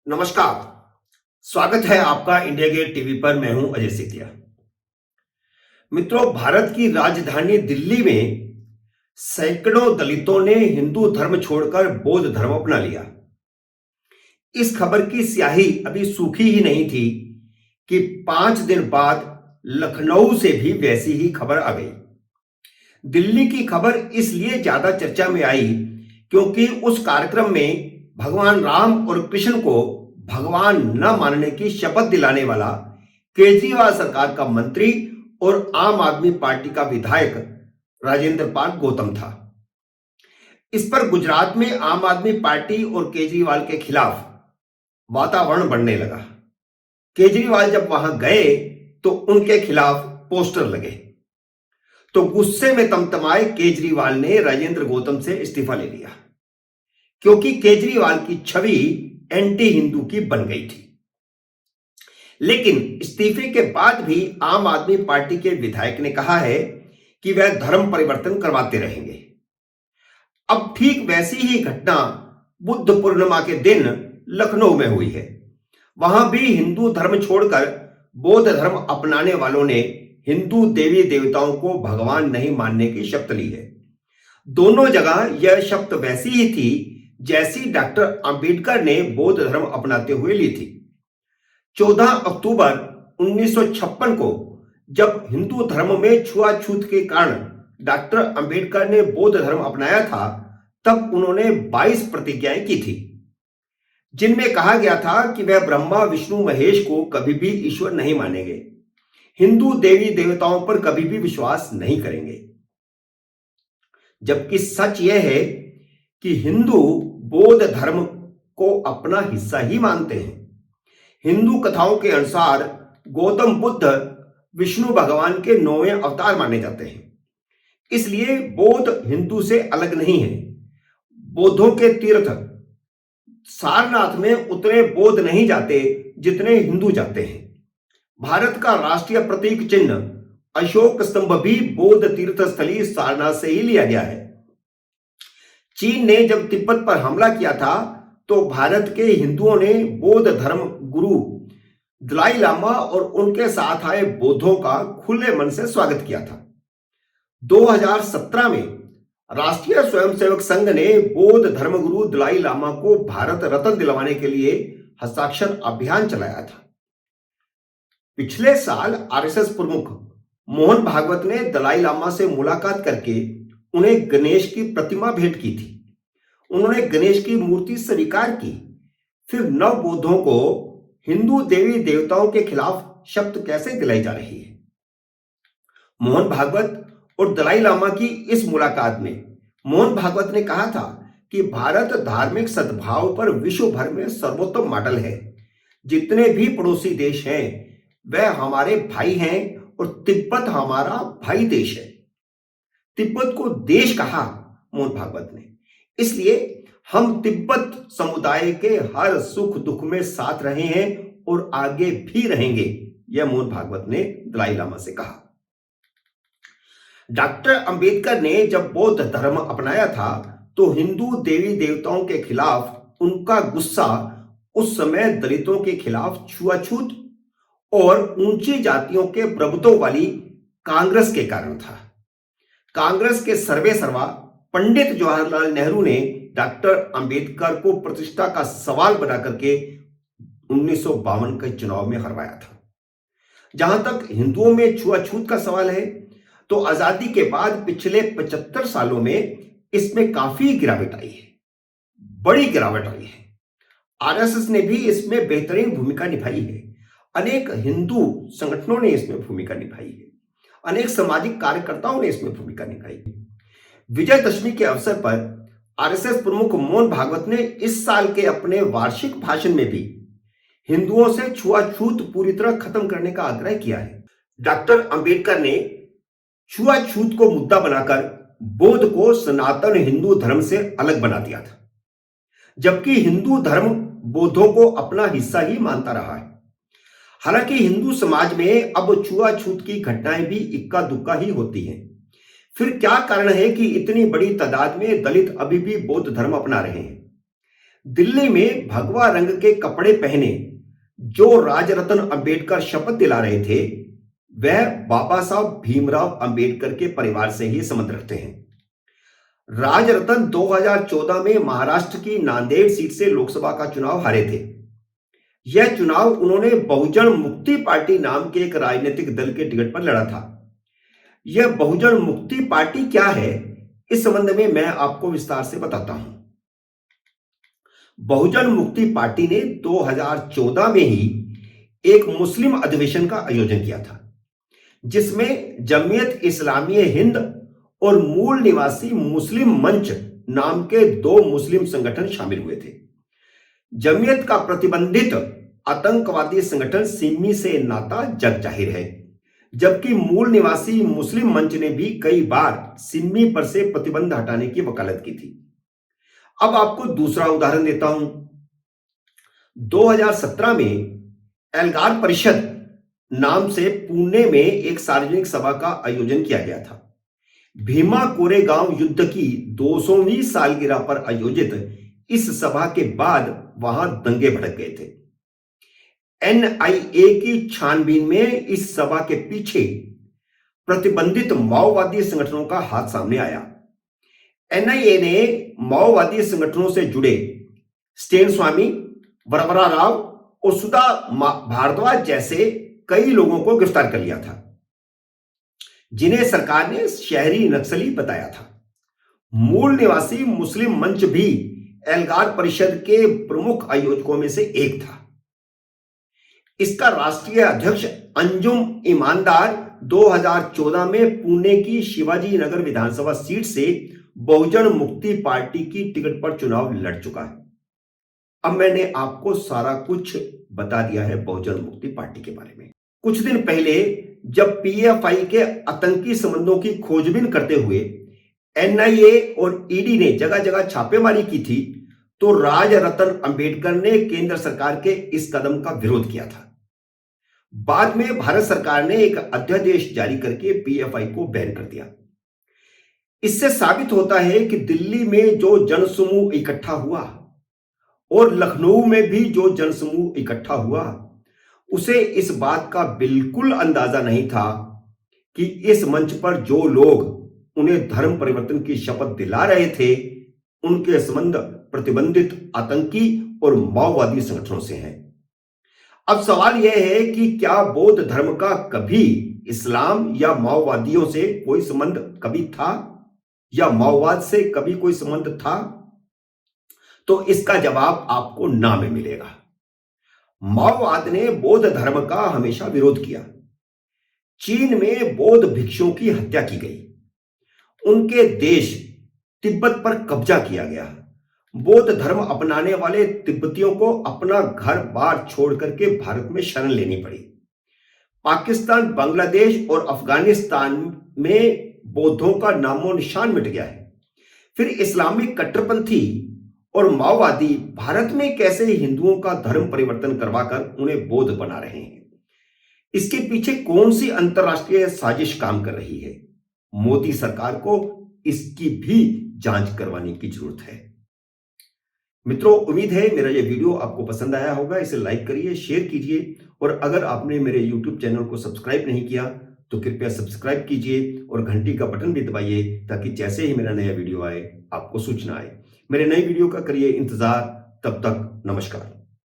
नमस्कार। स्वागत है आपका इंडिया गेट टीवी पर। मैं हूं अजय सिकिया। मित्रों, भारत की राजधानी दिल्ली में सैकड़ों दलितों ने हिंदू धर्म छोड़कर बौद्ध धर्म अपना लिया। इस खबर की स्याही अभी सूखी ही नहीं थी कि 5 दिन बाद लखनऊ से भी वैसी ही खबर आ गई। दिल्ली की खबर इसलिए ज्यादा चर्चा में आई क्योंकि उस कार्यक्रम में भगवान राम और कृष्ण को भगवान न मानने की शपथ दिलाने वाला केजरीवाल सरकार का मंत्री और आम आदमी पार्टी का विधायक राजेंद्र पाल गौतम था। इस पर गुजरात में आम आदमी पार्टी और केजरीवाल के खिलाफ वातावरण बनने लगा। केजरीवाल जब वहां गए तो उनके खिलाफ पोस्टर लगे, तो गुस्से में तमतमाए केजरीवाल ने राजेंद्र गौतम से इस्तीफा ले लिया क्योंकि केजरीवाल की छवि एंटी हिंदू की बन गई थी। लेकिन इस्तीफे के बाद भी आम आदमी पार्टी के विधायक ने कहा है कि वह धर्म परिवर्तन करवाते रहेंगे। अब ठीक वैसी ही घटना बुद्ध पूर्णिमा के दिन लखनऊ में हुई है। वहां भी हिंदू धर्म छोड़कर बौद्ध धर्म अपनाने वालों ने हिंदू देवी देवताओं को भगवान नहीं मानने की शपथ ली है। दोनों जगह यह शपथ वैसी ही थी जैसी डॉक्टर अंबेडकर ने बौद्ध धर्म अपनाते हुए ली थी। 14 अक्टूबर 1956 को जब हिंदू धर्म में छुआछूत के कारण डॉक्टर अंबेडकर ने बौद्ध धर्म अपनाया था, तब उन्होंने 22 प्रतिज्ञाएं की थी जिनमें कहा गया था कि वह ब्रह्मा विष्णु महेश को कभी भी ईश्वर नहीं मानेंगे, हिंदू देवी देवताओं पर कभी भी विश्वास नहीं करेंगे। जबकि सच यह है कि हिंदू बौद्ध धर्म को अपना हिस्सा ही मानते हैं। हिंदू कथाओं के अनुसार गौतम बुद्ध विष्णु भगवान के 9वें अवतार माने जाते हैं, इसलिए बौद्ध हिंदू से अलग नहीं है। बौद्धों के तीर्थ सारनाथ में उतने बौद्ध नहीं जाते जितने हिंदू जाते हैं। भारत का राष्ट्रीय प्रतीक चिन्ह अशोक स्तंभ भी बौद्ध तीर्थ स्थली सारनाथ से ही लिया गया है। चीन ने जब तिब्बत पर हमला किया था तो भारत के हिंदुओं ने बौद्ध धर्म गुरु दलाई लामा और उनके साथ आए बौद्धों का खुले मन से स्वागत किया था। 2017 में राष्ट्रीय स्वयंसेवक संघ ने बौद्ध धर्मगुरु दलाई लामा को भारत रत्न दिलवाने के लिए हस्ताक्षर अभियान चलाया था। पिछले साल आरएसएस प्रमुख मोहन भागवत ने दलाई लामा से मुलाकात करके उन्हें गणेश की प्रतिमा भेंट की थी। उन्होंने गणेश की मूर्ति स्वीकार की। फिर नव बौद्धों को हिंदू देवी देवताओं के खिलाफ शपथ कैसे दिलाई जा रही है? मोहन भागवत और दलाई लामा की इस मुलाकात में मोहन भागवत ने कहा था कि भारत धार्मिक सद्भाव पर विश्व भर में सर्वोत्तम मॉडल है। जितने भी पड़ोसी देश हैं वह हमारे भाई हैं और तिब्बत हमारा भाई देश है। तिब्बत को देश कहा मोहन भागवत ने, इसलिए हम तिब्बत समुदाय के हर सुख दुख में साथ रहे हैं और आगे भी रहेंगे, यह मोहन भागवत ने दलाई लामा से कहा। डॉक्टर अंबेडकर ने जब बौद्ध धर्म अपनाया था तो हिंदू देवी देवताओं के खिलाफ उनका गुस्सा उस समय दलितों के खिलाफ छुआछूत और ऊंची जातियों के प्रभुत्व वाली कांग्रेस के कारण था। कांग्रेस के सर्वे सर्वा पंडित जवाहरलाल नेहरू ने डॉक्टर अंबेडकर को प्रतिष्ठा का सवाल बना करके 1952 के चुनाव में हरवाया था। जहां तक हिंदुओं में छुआछूत का सवाल है तो आजादी के बाद पिछले 75 सालों में इसमें काफी गिरावट आई है, बड़ी गिरावट आई है। आरएसएस ने भी इसमें बेहतरीन भूमिका निभाई है। अनेक हिंदू संगठनों ने इसमें भूमिका निभाई है। अनेक सामाजिक कार्यकर्ताओं ने इसमें भूमिका निभाई है। विजयदशमी के अवसर पर आरएसएस प्रमुख मोहन भागवत ने इस साल के अपने वार्षिक भाषण में भी हिंदुओं से छुआछूत पूरी तरह खत्म करने का आग्रह किया है। डॉक्टर अंबेडकर ने छुआछूत को मुद्दा बनाकर बौद्ध को सनातन हिंदू धर्म से अलग बना दिया था, जबकि हिंदू धर्म बौद्धों को अपना हिस्सा ही मानता रहा है। हालांकि हिंदू समाज में अब छुआछूत की घटनाएं भी इक्का दुक्का ही होती हैं। फिर क्या कारण है कि इतनी बड़ी तादाद में दलित अभी भी बौद्ध धर्म अपना रहे हैं? दिल्ली में भगवा रंग के कपड़े पहने जो राजरत्न अंबेडकर शपथ दिला रहे थे वह बाबा साहब भीमराव अंबेडकर के परिवार से ही संबंध रखते हैं। राजरत्न 2014 में महाराष्ट्र की नांदेड़ सीट से लोकसभा का चुनाव हारे थे। यह चुनाव उन्होंने बहुजन मुक्ति पार्टी नाम के एक राजनीतिक दल के टिकट पर लड़ा था। यह बहुजन मुक्ति पार्टी क्या है, इस संबंध में मैं आपको विस्तार से बताता हूं। बहुजन मुक्ति पार्टी ने 2014 में ही एक मुस्लिम अधिवेशन का आयोजन किया था, जिसमें जमीयत इस्लामी हिंद और मूल निवासी मुस्लिम मंच नाम के दो मुस्लिम संगठन शामिल हुए थे। जमीयत का प्रतिबंधित आतंकवादी संगठन सिमी से नाता जग जाहिर है, जबकि मूल निवासी मुस्लिम मंच ने भी कई बार सिमी पर से प्रतिबंध हटाने की वकालत की थी। अब आपको दूसरा उदाहरण देता हूं। 2017 में एल्गार परिषद नाम से पुणे में एक सार्वजनिक सभा का आयोजन किया गया था। भीमा कोरेगांव युद्ध की 200वीं सालगिरह पर आयोजित इस सभा के बाद वहां दंगे भड़क गए थे। एनआईए की छानबीन में इस सभा के पीछे प्रतिबंधित माओवादी संगठनों का हाथ सामने आया। एनआईए ने माओवादी संगठनों से जुड़े स्टेन स्वामी, वरवरा राव और सुधा भारद्वाज जैसे कई लोगों को गिरफ्तार कर लिया था, जिन्हें सरकार ने शहरी नक्सली बताया था। मूल निवासी मुस्लिम मंच भी एल्गार परिषद के प्रमुख आयोजकों में से एक था। इसका राष्ट्रीय अध्यक्ष अंजुम ईमानदार 2014 में पुणे की शिवाजी नगर विधानसभा सीट से बहुजन मुक्ति पार्टी की टिकट पर चुनाव लड़ चुका है। अब मैंने आपको सारा कुछ बता दिया है बहुजन मुक्ति पार्टी के बारे में। कुछ दिन पहले जब पीएफआई के आतंकी संबंधों की खोजबीन करते हुए एनआईए और ईडी ने जगह जगह छापेमारी की थी, तो राजरत्न अंबेडकर ने केंद्र सरकार के इस कदम का विरोध किया था। बाद में भारत सरकार ने एक अध्यादेश जारी करके पीएफआई को बैन कर दिया। इससे साबित होता है कि दिल्ली में जो जनसमूह इकट्ठा हुआ और लखनऊ में भी जो जनसमूह इकट्ठा हुआ, उसे इस बात का बिल्कुल अंदाजा नहीं था कि इस मंच पर जो लोग उन्हें धर्म परिवर्तन की शपथ दिला रहे थे, उनके संबंध प्रतिबंधित आतंकी और माओवादी संगठनों से हैं। अब सवाल यह है कि क्या बौद्ध धर्म का कभी इस्लाम या माओवादियों से कोई संबंध कभी था, या माओवाद से कभी कोई संबंध था? तो इसका जवाब आपको ना में मिलेगा। माओवाद ने बौद्ध धर्म का हमेशा विरोध किया। चीन में बौद्ध भिक्षुओं की हत्या की गई, उनके देश तिब्बत पर कब्जा किया गया। बौद्ध धर्म अपनाने वाले तिब्बतियों को अपना घर बार छोड़ करके भारत में शरण लेनी पड़ी। पाकिस्तान, बांग्लादेश और अफगानिस्तान में बौद्धों का नामो निशान मिट गया है। फिर इस्लामिक कट्टरपंथी और माओवादी भारत में कैसे हिंदुओं का धर्म परिवर्तन करवाकर उन्हें बौद्ध बना रहे हैं? इसके पीछे कौन सी अंतरराष्ट्रीय साजिश काम कर रही है? मोदी सरकार को इसकी भी जांच करवाने की जरूरत है। मित्रों, उम्मीद है मेरा यह वीडियो आपको पसंद आया होगा। इसे लाइक करिए, शेयर कीजिए, और अगर आपने मेरे YouTube चैनल को सब्सक्राइब नहीं किया तो कृपया सब्सक्राइब कीजिए और घंटी का बटन भी दबाइए, ताकि जैसे ही मेरा नया वीडियो आए आपको सूचना आए। मेरे नए वीडियो का करिए इंतजार। तब तक नमस्कार।